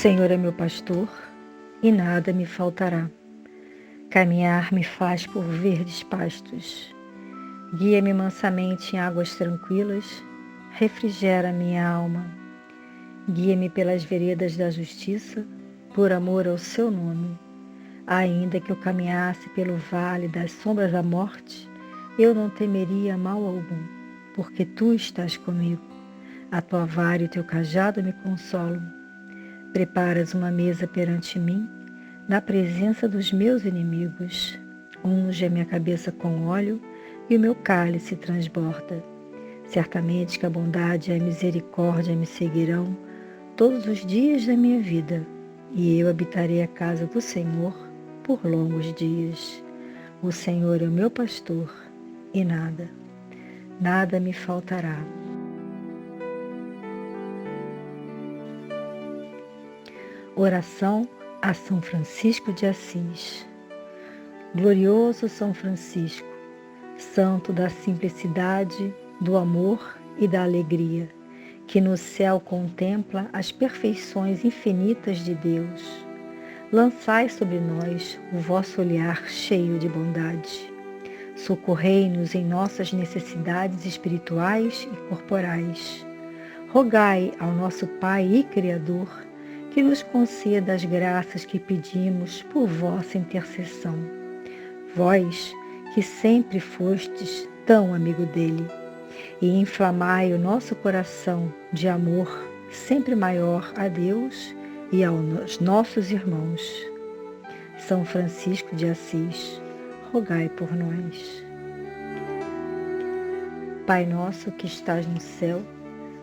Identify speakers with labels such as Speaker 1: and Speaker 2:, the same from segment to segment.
Speaker 1: Senhor é meu pastor e nada me faltará. Caminhar me faz por verdes pastos. Guia-me mansamente em águas tranquilas, refrigera minha alma. Guia-me pelas veredas da justiça, por amor ao seu nome. Ainda que eu caminhasse pelo vale das sombras da morte, eu não temeria mal algum, porque tu estás comigo. A tua vara e o teu cajado me consolam. Preparas uma mesa perante mim, na presença dos meus inimigos. Unge a minha cabeça com óleo e o meu cálice transborda. Certamente que a bondade e a misericórdia me seguirão todos os dias da minha vida, e eu habitarei a casa do Senhor por longos dias. O Senhor é o meu pastor e nada me faltará. Oração a São Francisco de Assis. Glorioso São Francisco, santo da simplicidade, do amor e da alegria, que no céu contempla as perfeições infinitas de Deus. Lançai sobre nós o vosso olhar cheio de bondade. Socorrei-nos em nossas necessidades espirituais e corporais. Rogai ao nosso Pai e Criador que nos conceda as graças que pedimos por vossa intercessão. Vós, que sempre fostes tão amigo dele, e inflamai o nosso coração de amor sempre maior a Deus e aos nossos irmãos. São Francisco de Assis, rogai por nós. Pai nosso que estás no céu,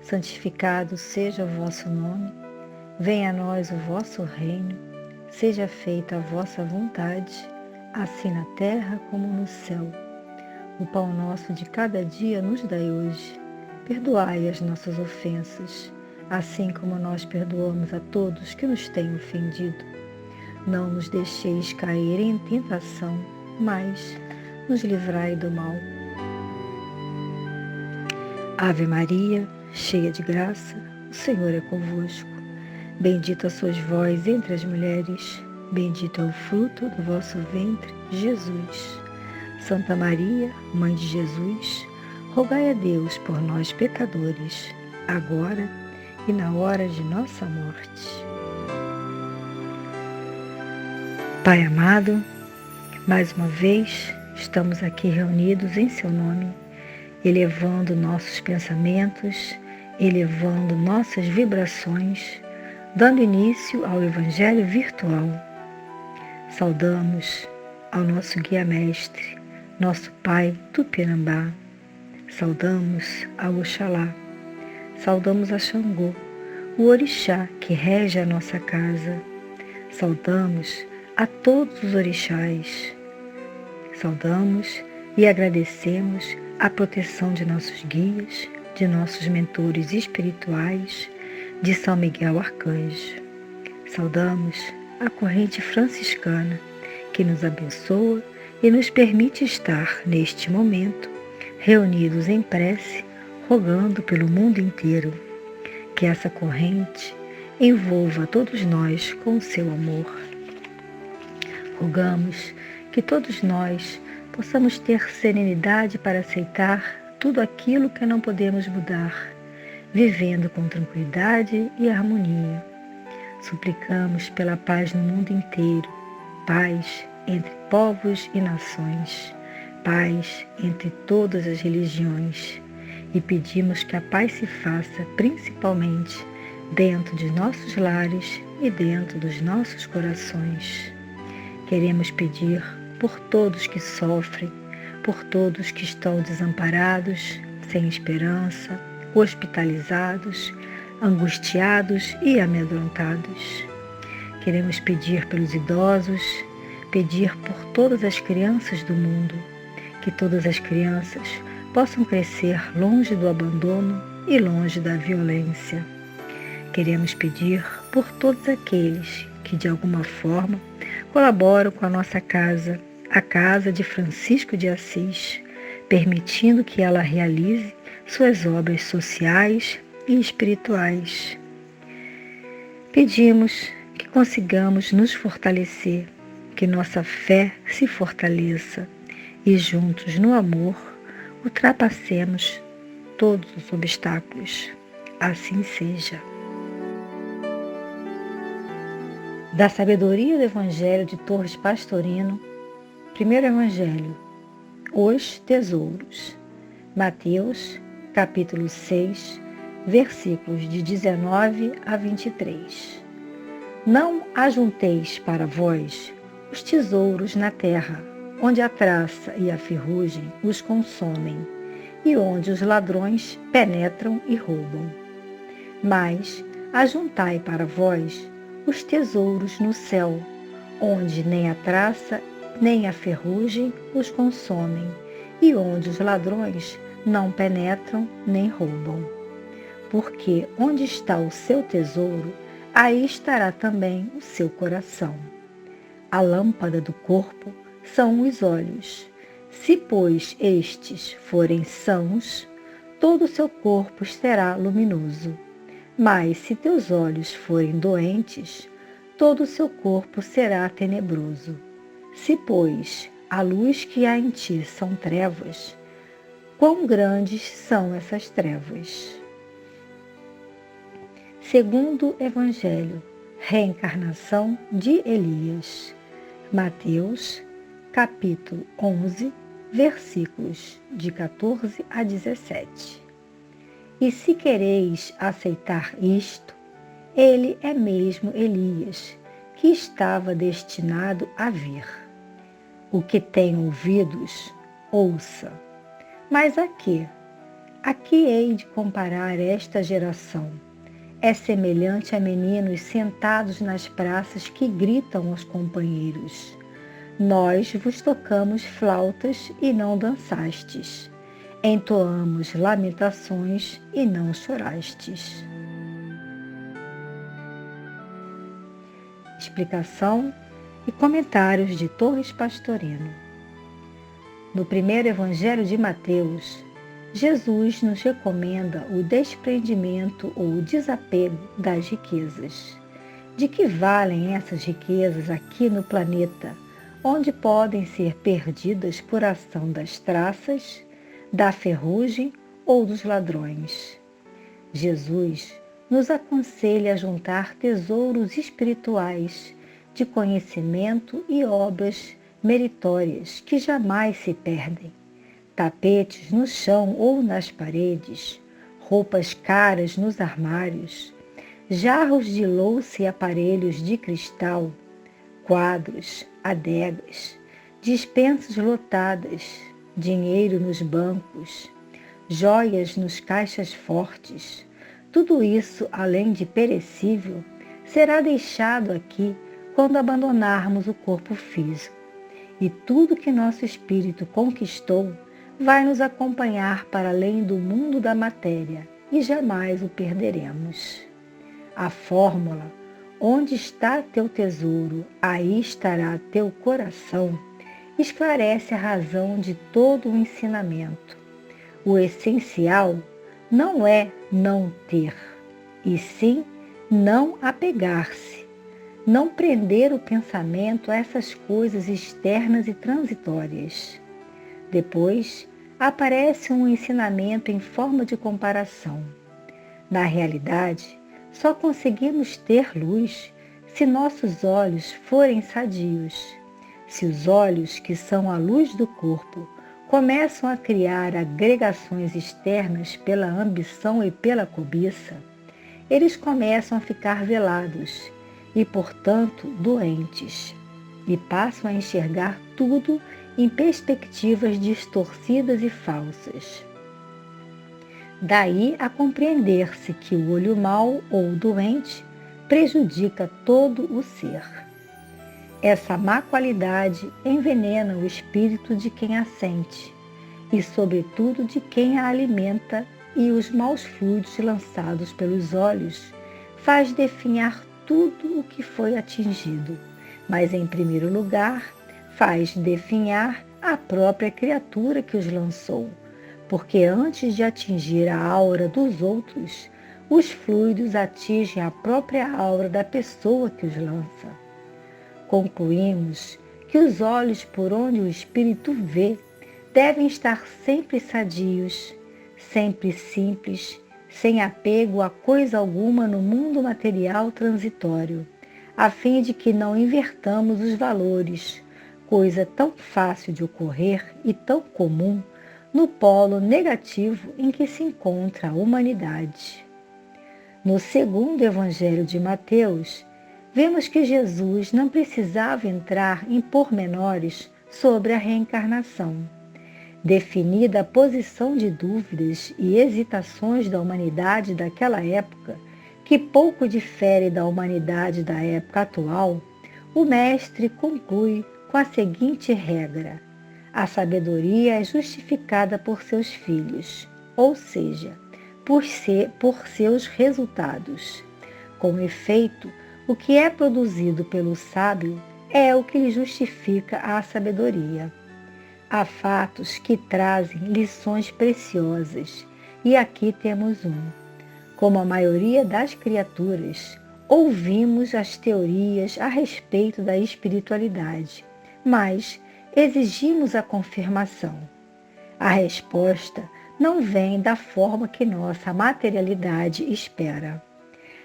Speaker 1: santificado seja o vosso nome. Venha a nós o vosso reino, seja feita a vossa vontade, assim na terra como no céu. O pão nosso de cada dia nos dai hoje. Perdoai as nossas ofensas, assim como nós perdoamos a todos que nos têm ofendido. Não nos deixeis cair em tentação, mas nos livrai do mal. Ave Maria, cheia de graça, o Senhor é convosco. Bendita sois vós entre as mulheres, bendito é o fruto do vosso ventre, Jesus. Santa Maria, Mãe de Jesus, rogai a Deus por nós pecadores, agora e na hora de nossa morte. Pai amado, mais uma vez estamos aqui reunidos em seu nome, elevando nossos pensamentos, elevando nossas vibrações, dando início ao Evangelho virtual. Saudamos ao nosso guia-mestre, nosso Pai Tupinambá. Saudamos a Oxalá. Saudamos a Xangô, o orixá que rege a nossa casa. Saudamos a todos os orixás. Saudamos e agradecemos a proteção de nossos guias, de nossos mentores espirituais, de São Miguel Arcanjo. Saudamos a corrente franciscana que nos abençoa e nos permite estar, neste momento, reunidos em prece, rogando pelo mundo inteiro. Que essa corrente envolva todos nós com o seu amor. Rogamos que todos nós possamos ter serenidade para aceitar tudo aquilo que não podemos mudar, vivendo com tranquilidade e harmonia. Suplicamos pela paz no mundo inteiro, paz entre povos e nações, paz entre todas as religiões, e pedimos que a paz se faça principalmente dentro de nossos lares e dentro dos nossos corações. Queremos pedir por todos que sofrem, por todos que estão desamparados, sem esperança, hospitalizados, angustiados e amedrontados. Queremos pedir pelos idosos, pedir por todas as crianças do mundo, que todas as crianças possam crescer longe do abandono e longe da violência. Queremos pedir por todos aqueles que de alguma forma colaboram com a nossa casa, a casa de Francisco de Assis, permitindo que ela realize suas obras sociais e espirituais. Pedimos que consigamos nos fortalecer, que nossa fé se fortaleça e juntos no amor ultrapassemos todos os obstáculos. Assim seja. Da sabedoria do Evangelho de Torres Pastorino, primeiro Evangelho, os tesouros. Mateus, capítulo 6, versículos de 19 a 23. Não ajunteis para vós os tesouros na terra, onde a traça e a ferrugem os consomem, e onde os ladrões penetram e roubam. Mas ajuntai para vós os tesouros no céu, onde nem a traça nem a ferrugem os consomem, e onde os ladrões não penetram nem roubam. Porque onde está o seu tesouro, aí estará também o seu coração. A lâmpada do corpo são os olhos. Se, pois, estes forem sãos, todo o seu corpo será luminoso. Mas se teus olhos forem doentes, todo o seu corpo será tenebroso. Se, pois, a luz que há em ti são trevas, quão grandes são essas trevas? Segundo Evangelho, reencarnação de Elias. Mateus, capítulo 11, versículos de 14 a 17. E se quereis aceitar isto, ele é mesmo Elias, que estava destinado a vir. O que tem ouvidos, ouça. Mas a quê? A que hei de comparar esta geração? É semelhante a meninos sentados nas praças que gritam aos companheiros: nós vos tocamos flautas e não dançastes. Entoamos lamentações e não chorastes. Explicação e comentários de Torres Pastorino. No primeiro Evangelho de Mateus, Jesus nos recomenda o desprendimento ou o desapego das riquezas. De que valem essas riquezas aqui no planeta, onde podem ser perdidas por ação das traças, da ferrugem ou dos ladrões? Jesus nos aconselha a juntar tesouros espirituais de conhecimento e obras meritórias que jamais se perdem. Tapetes no chão ou nas paredes, roupas caras nos armários, jarros de louça e aparelhos de cristal, quadros, adegas, dispensas lotadas, dinheiro nos bancos, joias nos caixas fortes. Tudo isso, além de perecível, será deixado aqui quando abandonarmos o corpo físico. E tudo que nosso espírito conquistou vai nos acompanhar para além do mundo da matéria e jamais o perderemos. A fórmula, onde está teu tesouro, aí estará teu coração, esclarece a razão de todo o ensinamento. O essencial não é não ter, e sim não apegar-se, não prender o pensamento a essas coisas externas e transitórias. Depois, aparece um ensinamento em forma de comparação. Na realidade, só conseguimos ter luz se nossos olhos forem sadios. Se os olhos, que são a luz do corpo, começam a criar agregações externas pela ambição e pela cobiça, eles começam a ficar velados e, portanto, doentes, e passam a enxergar tudo em perspectivas distorcidas e falsas. Daí a compreender-se que o olho mau ou doente prejudica todo o ser. Essa má qualidade envenena o espírito de quem a sente e, sobretudo, de quem a alimenta, e os maus fluidos lançados pelos olhos faz definhar tudo o que foi atingido, mas, em primeiro lugar, faz definhar a própria criatura que os lançou, porque antes de atingir a aura dos outros, os fluidos atingem a própria aura da pessoa que os lança. Concluímos que os olhos por onde o espírito vê devem estar sempre sadios, sempre simples, sem apego a coisa alguma no mundo material transitório, a fim de que não invertamos os valores, coisa tão fácil de ocorrer e tão comum no polo negativo em que se encontra a humanidade. No segundo Evangelho de Mateus, vemos que Jesus não precisava entrar em pormenores sobre a reencarnação. Definida a posição de dúvidas e hesitações da humanidade daquela época, que pouco difere da humanidade da época atual, o Mestre conclui com a seguinte regra: a sabedoria é justificada por seus filhos, ou seja, por seus resultados. Com efeito, o que é produzido pelo sábio é o que lhe justifica a sabedoria. Há fatos que trazem lições preciosas, e aqui temos um. Como a maioria das criaturas, ouvimos as teorias a respeito da espiritualidade, mas exigimos a confirmação. A resposta não vem da forma que nossa materialidade espera.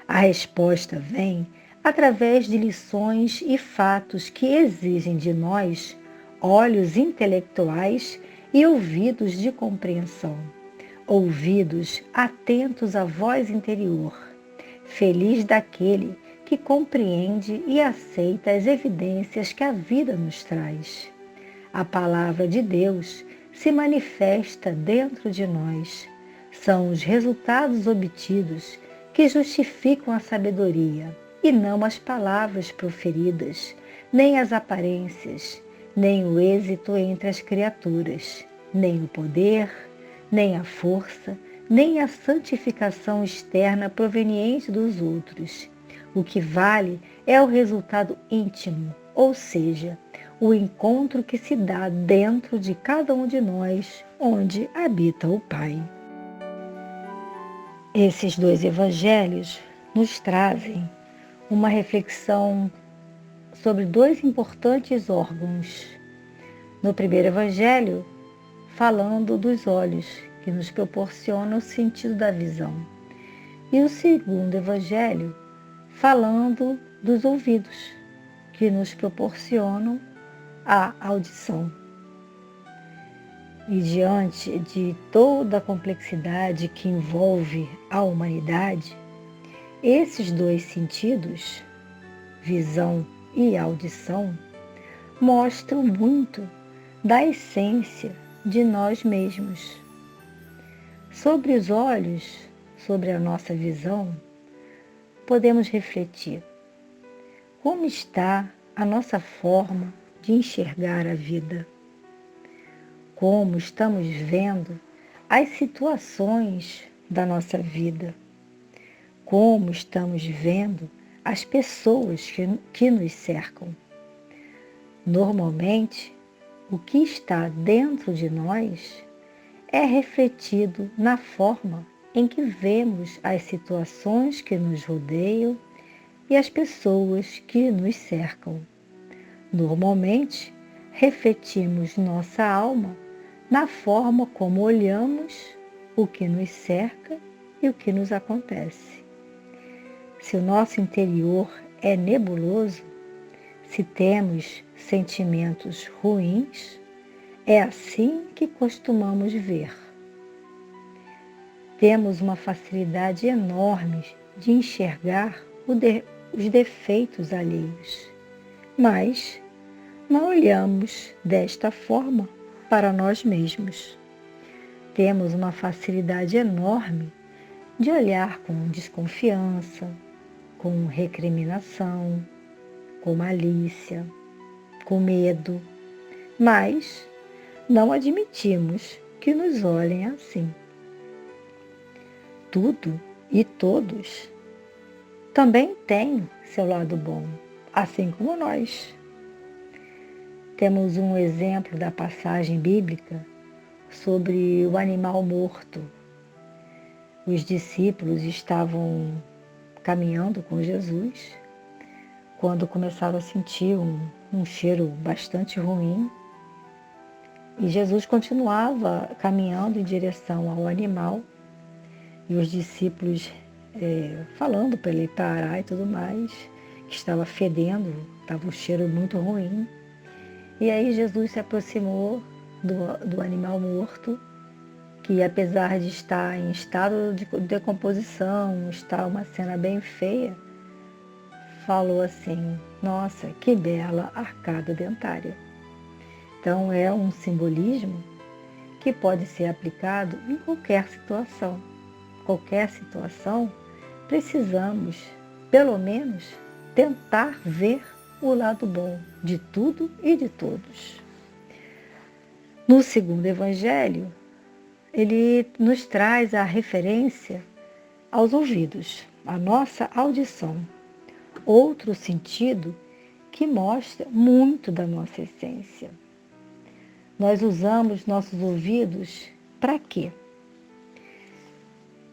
Speaker 1: A resposta vem através de lições e fatos que exigem de nós olhos intelectuais e ouvidos de compreensão, ouvidos atentos à voz interior. Feliz daquele que compreende e aceita as evidências que a vida nos traz. A palavra de Deus se manifesta dentro de nós. São os resultados obtidos que justificam a sabedoria, e não as palavras proferidas, nem as aparências, nem o êxito entre as criaturas, nem o poder, nem a força, nem a santificação externa proveniente dos outros. O que vale é o resultado íntimo, ou seja, o encontro que se dá dentro de cada um de nós, onde habita o Pai. Esses dois evangelhos nos trazem uma reflexão sobre dois importantes órgãos. No primeiro evangelho, falando dos olhos, que nos proporcionam o sentido da visão. E o segundo evangelho, falando dos ouvidos, que nos proporcionam a audição. E diante de toda a complexidade que envolve a humanidade, esses dois sentidos, visão e audição, mostram muito da essência de nós mesmos. Sobre os olhos, sobre a nossa visão, podemos refletir: como está a nossa forma de enxergar a vida? Como estamos vendo as situações da nossa vida? Como estamos vendo as pessoas que nos cercam? Normalmente, o que está dentro de nós é refletido na forma em que vemos as situações que nos rodeiam e as pessoas que nos cercam. Normalmente, refletimos nossa alma na forma como olhamos o que nos cerca e o que nos acontece. Se o nosso interior é nebuloso, se temos sentimentos ruins, é assim que costumamos ver. Temos uma facilidade enorme de enxergar os defeitos alheios, mas não olhamos desta forma para nós mesmos. Temos uma facilidade enorme de olhar com desconfiança, com recriminação, com malícia, com medo, mas não admitimos que nos olhem assim. Tudo e todos também têm seu lado bom, assim como nós. Temos um exemplo da passagem bíblica sobre o animal morto. os discípulos estavam caminhando com Jesus quando começaram a sentir um cheiro bastante ruim. E Jesus continuava caminhando em direção ao animal e os discípulos falando para ele parar e tudo mais, que estava fedendo, estava um cheiro muito ruim. E aí Jesus se aproximou do animal morto, que apesar de estar em estado de decomposição, estar uma cena bem feia, falou assim: nossa, que bela arcada dentária. Então é um simbolismo que pode ser aplicado em qualquer situação. Qualquer situação, precisamos, pelo menos, tentar ver o lado bom de tudo e de todos. No segundo evangelho, ele nos traz a referência aos ouvidos, a nossa audição. Outro sentido que mostra muito da nossa essência. Nós usamos nossos ouvidos para quê?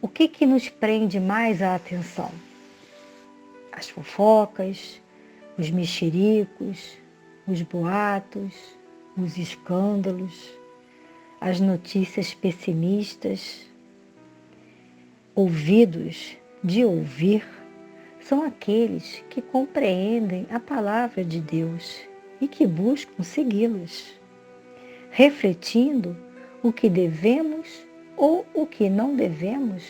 Speaker 1: O que nos prende mais a atenção? As fofocas, os mexericos, os boatos, os escândalos, as notícias pessimistas. Ouvidos de ouvir são aqueles que compreendem a palavra de Deus e que buscam segui-las, refletindo o que devemos ou o que não devemos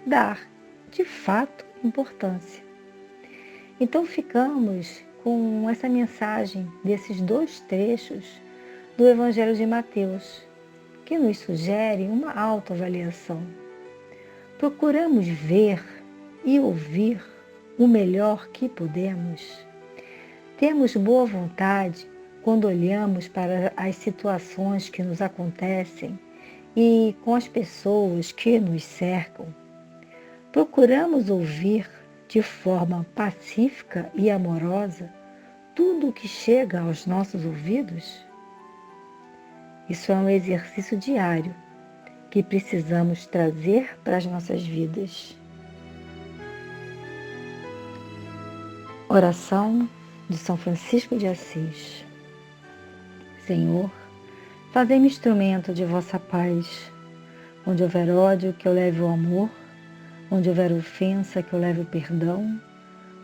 Speaker 1: dar, de fato, importância. Então ficamos com essa mensagem desses dois trechos do Evangelho de Mateus, que nos sugerem uma autoavaliação. Procuramos ver e ouvir o melhor que podemos. Temos boa vontade quando olhamos para as situações que nos acontecem e com as pessoas que nos cercam. Procuramos ouvir de forma pacífica e amorosa tudo o que chega aos nossos ouvidos? Isso é um exercício diário que precisamos trazer para as nossas vidas. Oração de São Francisco de Assis. Senhor, fazei-me instrumento de vossa paz. Onde houver ódio, que eu leve o amor. Onde houver ofensa, que eu leve o perdão.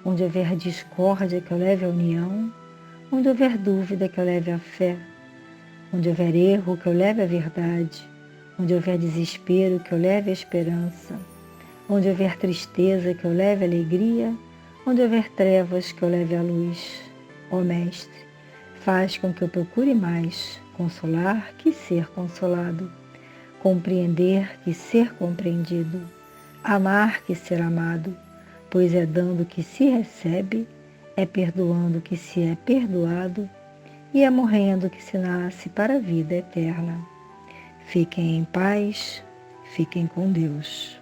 Speaker 1: Onde houver discórdia, que eu leve a união. Onde houver dúvida, que eu leve a fé. Onde houver erro, que eu leve a verdade. Onde houver desespero, que eu leve a esperança. Onde houver tristeza, que eu leve a alegria. Onde houver trevas, que eu leve a luz. Ó Mestre, faz com que eu procure mais consolar que ser consolado, compreender que ser compreendido, amar que ser amado, pois é dando que se recebe, é perdoando que se é perdoado e é morrendo que se nasce para a vida eterna. Fiquem em paz, fiquem com Deus.